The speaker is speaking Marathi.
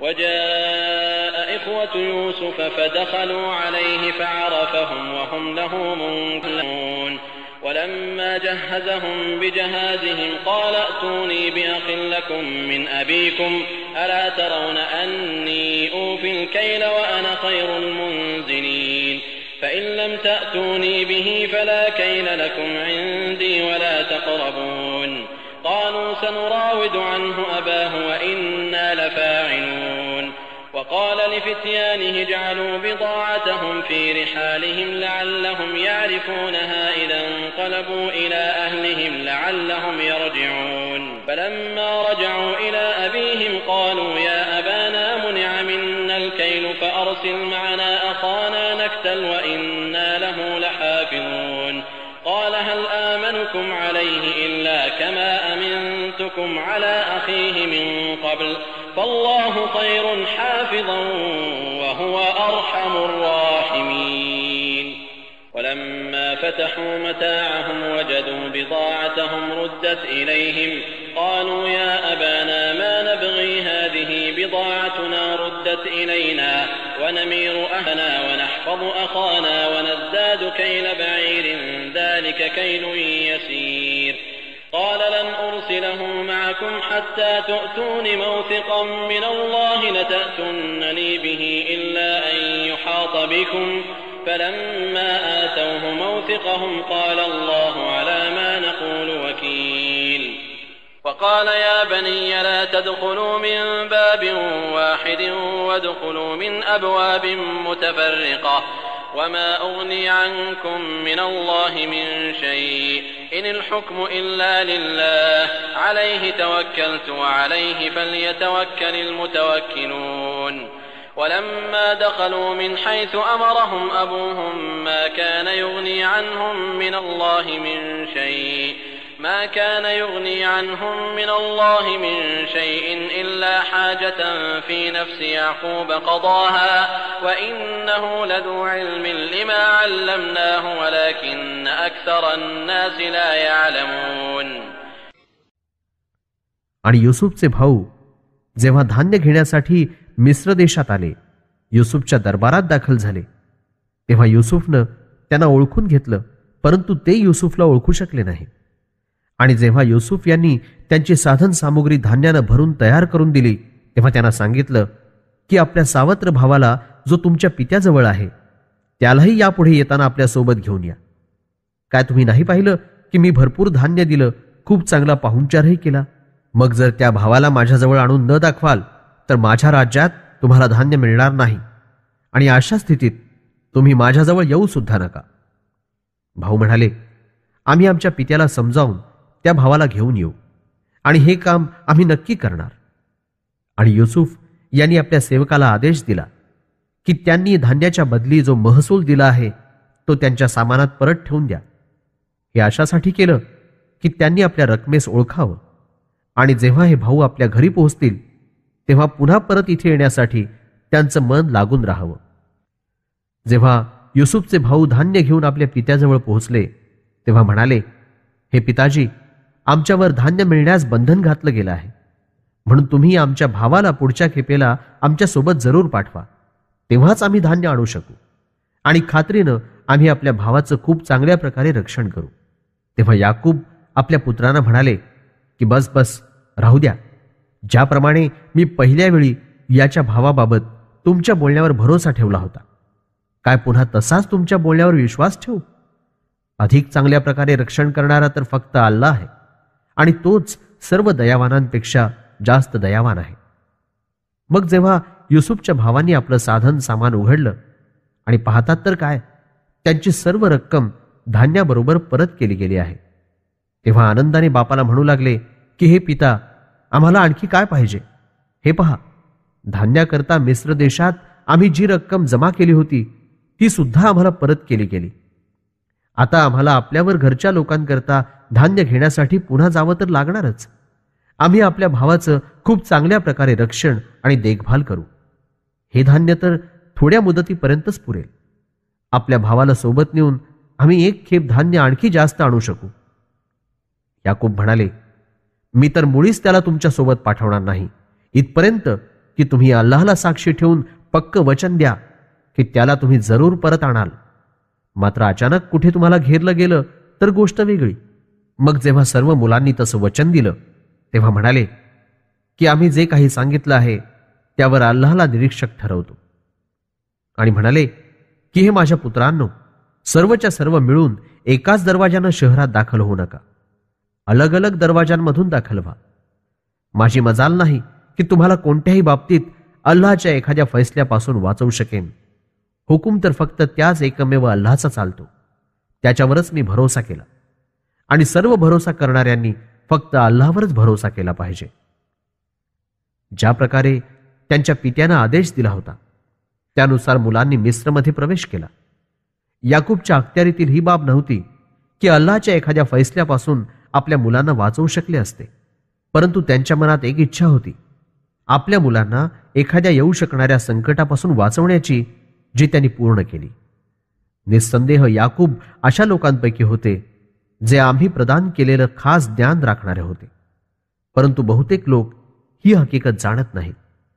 وجاء إخوة يوسف فدخلوا عليه فعرفهم وهم له منكرون ولما جهزهم بجهازهم قال ائتوني بأخ لكم من أبيكم ألا ترون أني أوفي الكيل وأنا خير المنزلين فإن لم تأتوني به فلا كيل لكم عندي ولا تقربون قالوا سنراود عنه أباه وإنا لفاعلون وقال لفتيانه اجعلوا بضاعتهم في رحالهم لعلهم يعرفونها إذا انقلبوا إلى أهلهم لعلهم يرجعون فلما رجعوا إلى أبيهم قالوا يا أبانا منع منا الكيل فأرسل معنا أخانا نكتل وإنا له لحافظون قال هل آمنكم عليه إلا كما أمنتكم على أخيه من قبل فالله خير حافظا وهو أرحم الراحمين ولما فتحوا متاعهم وجدوا بضاعتهم ردت إليهم قالوا يا أبانا ما نبغي هذه بضاعتنا ردت إلينا ونمير أهلنا ونحفظ أخانا ونزداد كيل بعير ذلك كيل يسير قال لن أرسله معكم حتى تؤتون موثقا من الله لتأتونني به إلا أن يحاط بكم فلما آتوه موثقهم قال الله على ما نقول وكيل وقال يا بني لا تدخلوا من باب واحد وادخلوا من أبواب متفرقة وما أغني عنكم من الله من شيء إن الحكم إلا لله عليه توكلت وعليه فليتوكل المتوكلون ولما دخلوا من حيث أمرهم أبوهم ما كان يغني عنهم من الله من شيء إلا حاجة في نفس يعقوب قضاها وإنه لذو علم لما علمناه ولكن أكثر الناس لا يعلمون. आणि युसुफचे भाऊ जेव्हा धान्य घेण्यासाठी मिस्र देशात आले, युसुफच्या दरबारात दाखल झाले, तेव्हा युसुफनं त्यांना ओळखून घेतलं, परंतु ते युसुफला ओळखू शकले नाही. आणि जेव्हा युसुफ यांनी त्यांची साधन सामुग्री धान्यानं भरून तयार करून दिली, तेव्हा त्यांना सांगितलं की आपल्या सावत्र भावाला जो तुमच्या पित्याजवळ आहे त्यालाही यापुढे येताना आपल्यासोबत घेऊन या. काय तुम्ही नाही पाहिलं की मी भरपूर धान्य दिलं, खूप चांगला पाहुणचारही केला? मग जर त्या भावाला माझ्याजवळ आणून न दाखवाल तर माझ्या राज्यात तुम्हाला धान्य मिळणार नाही आणि अशा स्थितीत तुम्ही माझ्याजवळ येऊ सुद्धा नका. भाऊ म्हणाले, आम्ही आमच्या पित्याला समजावून त्या भावाला घेऊन येऊ आणि हे काम आम्ही नक्की करणार. आणि युसुफ यांनी आपल्या सेवकाला आदेश दिला की त्यांनी धान्याच्या बदली जो महसूल दिला आहे तो त्यांच्या सामानात परत ठेवून द्या. हे अशासाठी केलं की त्यांनी आपल्या रकमेस ओळखावं आणि जेव्हा हे भाऊ आपल्या घरी पोहोचतील तेव्हा पुन्हा परत इथे येण्यासाठी त्यांचं मन लागून राहावं. जेव्हा युसुफचे भाऊ धान्य घेऊन आपल्या पित्याजवळ पोहोचले तेव्हा म्हणाले, हे पिताजी, आमच्यावर धान्य मिळण्यास बंधन घातलं गेलं आहे, म्हणून तुम्ही आमच्या भावाला पुढच्या खेपेला आमच्यासोबत जरूर पाठवा, तेव्हाच आम्ही धान्य आणू शकू आणि खात्रीनं आम्ही आपल्या भावाचं खूप चांगल्या प्रकारे रक्षण करू. तेव्हा याकूब आपल्या पुत्रांना म्हणाले की बस बस, राहू द्या. ज्याप्रमाणे मी पहिल्या वेळी याच्या भावाबाबत तुमच्या बोलण्यावर भरोसा ठेवला होता, काय पुन्हा तसाच तुमच्या बोलण्यावर विश्वास ठेवू? अधिक चांगल्या प्रकारे रक्षण करणारा तर फक्त अल्लाह आहे आणि तोच सर्व दयावानांपेक्षा जास्त दयावान आहे. मग जेव्हा युसुफच्या भावांनी आपलं साधन सामान उघडलं आणि पाहतात तर काय, त्यांची सर्व रक्कम धान्याबरोबर परत केली गेली आहे. तेव्हा आनंदाने बापाला म्हणू लागले की हे पिता, आम्हाला आणखी काय पाहिजे? हे पहा, धान्याकरता मिस्र देशात आम्ही जी रक्कम जमा केली होती ती सुद्धा आम्हाला परत केली गेली. आता आम्हाला आपल्यावर घरच्या लोकांकरता धान्य घेण्यासाठी पुन्हा जावं तर लागणारच. आम्ही आपल्या भावाचं खूप चांगल्या प्रकारे रक्षण आणि देखभाल करू. हे धान्य तर थोड्या मुदतीपर्यंतच पुरेल. आपल्या भावाला सोबत नेऊन आम्ही एक खेप धान्य आणखी जास्त आणू शकू. याकूब म्हणाले, मी तर मुळीच त्याला तुमच्या सोबत पाठवणार नाही, इथपर्यंत की तुम्ही अल्लाहला साक्षी ठेवून पक्क वचन द्या की त्याला तुम्ही जरूर परत आणाल. मात्र अचानक कुठे तुम्हाला घेरलं गेलं तर गोष्ट वेगळी. मग जेव्हा सर्व मुलांनी तसं वचन दिलं तेव्हा म्हणाले की आम्ही जे काही सांगितलं आहे त्यावर अल्लाहला निरीक्षक ठरवतो. आणि म्हणाले की हे माझ्या पुत्रांनो, सर्वच्या सर्व मिळून एकाच दरवाजानं शहरात दाखल होऊ नका, अलग अलग दरवाजांमधून दाखल व्हा. माझी मजाल नाही की तुम्हाला कोणत्याही बाबतीत अल्लाहच्या एखाद्या फैसल्यापासून वाचवू शकेन. हुकूम तर फक्त त्याच एकमेव अल्लाहचा चालतो, त्याच्यावरच मी भरोसा केला. आणि सर्व भरोसा करणाऱ्यांनी फक्त अल्लाहवरच भरोसा केला पाहिजे. ज्या प्रकारे त्यांच्या पित्यानं आदेश दिला होता त्यानुसार मुलांनी मिस्रमध्ये प्रवेश केला. याकूबच्या अखत्यारीतील ही बाब नव्हती की अल्लाहच्या एखाद्या फैसल्यापासून आपल्या मुलांना वाचवू शकले असते, परंतु त्यांच्या मनात एक इच्छा होती, आपल्या मुलांना एखाद्या येऊ शकणाऱ्या संकटापासून वाचवण्याची, जी त्यांनी पूर्ण केली. निस्संदेह याकूब अशा लोकांपैकी होते जे आम्ही प्रदान केलेलं खास ज्ञान राखणारे होते, परंतु बहुतेक लोक ही हकीकत जाणत नाहीत.